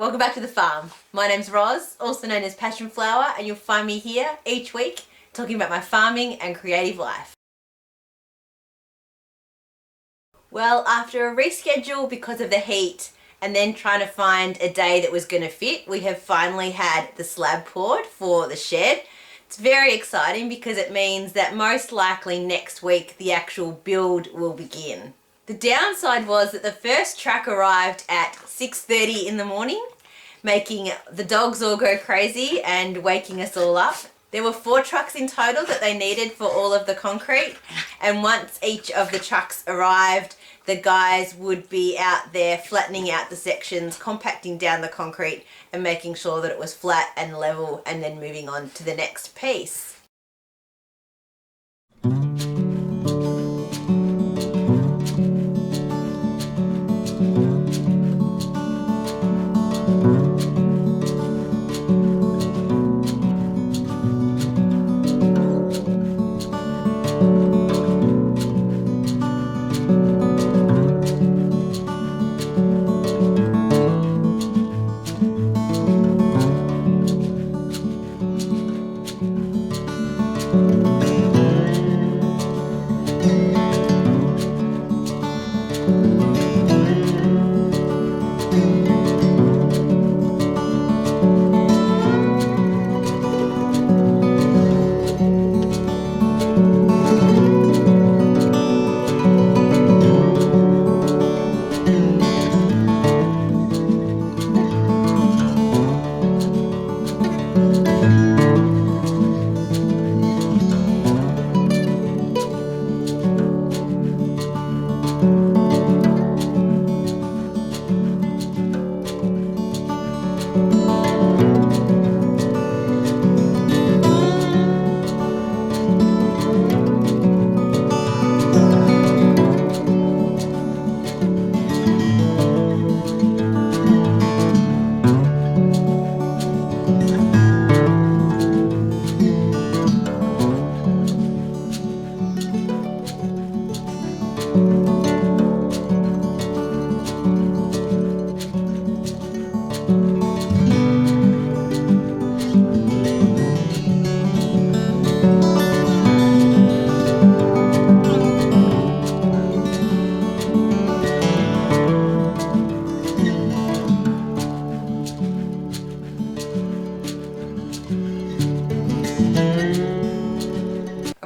Welcome back to the farm. My name's Roz, also known as Passion Flower, and you'll find me here each week talking about my farming and creative life. Well, after a reschedule because of the heat and then trying to find a day that was going to fit, we have finally had the slab poured for the shed. It's very exciting because it means that most likely next week the actual build will begin. The downside was that the first truck arrived at 6:30 in the morning, making the dogs all go crazy and waking us all up. There were 4 trucks in total that they needed for all of the concrete, and once each of the trucks arrived, the guys would be out there flattening out the sections, compacting down the concrete and making sure that it was flat and level, and then moving on to the next piece.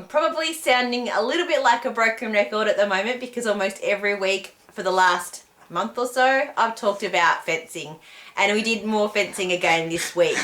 Probably sounding a little bit like a broken record at the moment because almost every week for the last month or so I've talked about fencing, and we did more fencing again this week.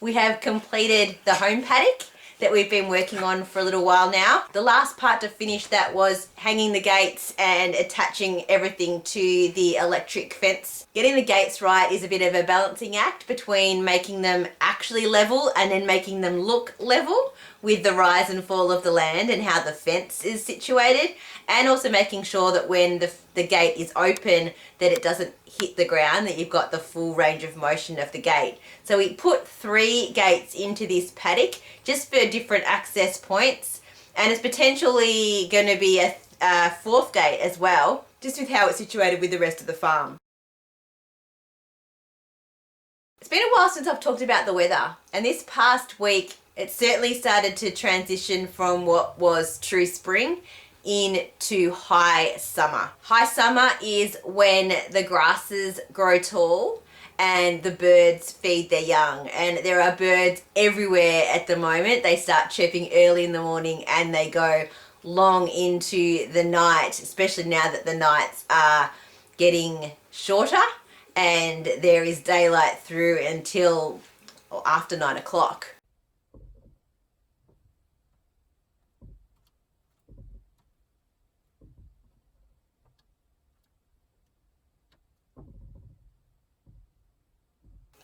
We have completed the home paddock that we've been working on for a little while now. The last part to finish that was hanging the gates and attaching everything to the electric fence. Getting the gates right is a bit of a balancing act between making them actually level and then making them look level with the rise and fall of the land and how the fence is situated, and also making sure that when the gate is open that it doesn't hit the ground, that you've got the full range of motion of the gate. So we put 3 gates into this paddock just for different access points, and it's potentially going to be a 4th gate as well, just with how it's situated with the rest of the farm. It's been a while since I've talked about the weather, and this past week it certainly started to transition from what was true spring into high summer. High summer is when the grasses grow tall and the birds feed their young, and there are birds everywhere at the moment. They start chirping early in the morning and they go long into the night, especially now that the nights are getting shorter and there is daylight through until after 9 o'clock.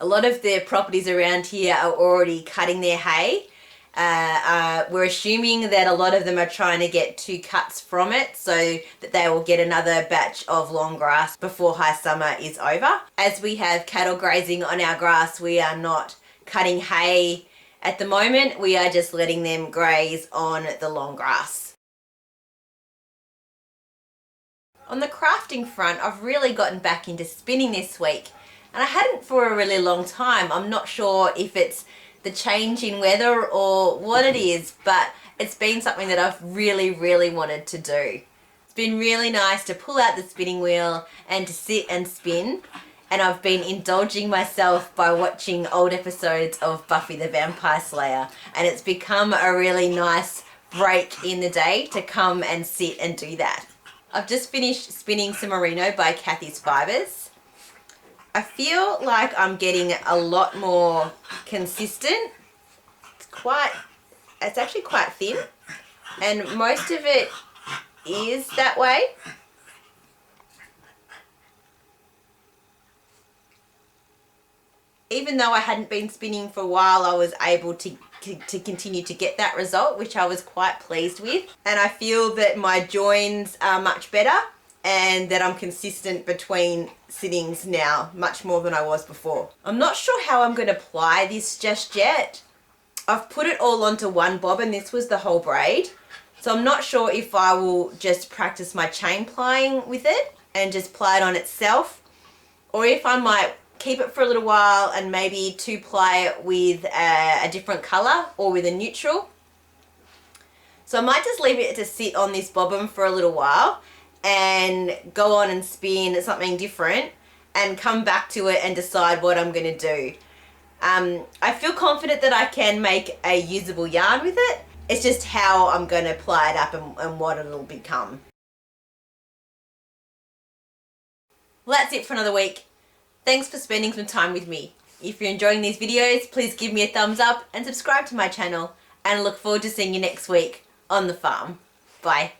A lot of the properties around here are already cutting their hay. We're assuming that a lot of them are trying to get 2 cuts from it so that they will get another batch of long grass before high summer is over. As we have cattle grazing on our grass, we are not cutting hay at the moment. We are just letting them graze on the long grass. On the crafting front, I've really gotten back into spinning this week, and I hadn't for a really long time. I'm not sure if it's the change in weather or what it is, but it's been something that I've really wanted to do. It's been really nice to pull out the spinning wheel and to sit and spin, and I've been indulging myself by watching old episodes of Buffy the Vampire Slayer, and it's become a really nice break in the day to come and sit and do that. I've just finished spinning some merino by Kathy's Fibres. I feel like I'm getting a lot more consistent. It's actually quite thin, and most of it is that way. Even though I hadn't been spinning for a while, I was able to continue to get that result, which I was quite pleased with. And I feel that my joins are much better and that I'm consistent between sittings now, much more than I was before. I'm not sure how I'm going to ply this just yet. I've put it all onto one bob, and this was the whole braid. So I'm not sure if I will just practice my chain plying with it and just ply it on itself, or if I might keep it for a little while and maybe two ply it with a different colour or with a neutral. So I might just leave it to sit on this bobbin for a little while and go on and spin something different and come back to it and decide what I'm going to do. I feel confident that I can make a usable yarn with it. It's just how I'm going to ply it up and what it'll become. Well, that's it for another week. Thanks for spending some time with me. If you're enjoying these videos, please give me a thumbs up and subscribe to my channel, and I look forward to seeing you next week on the farm. Bye.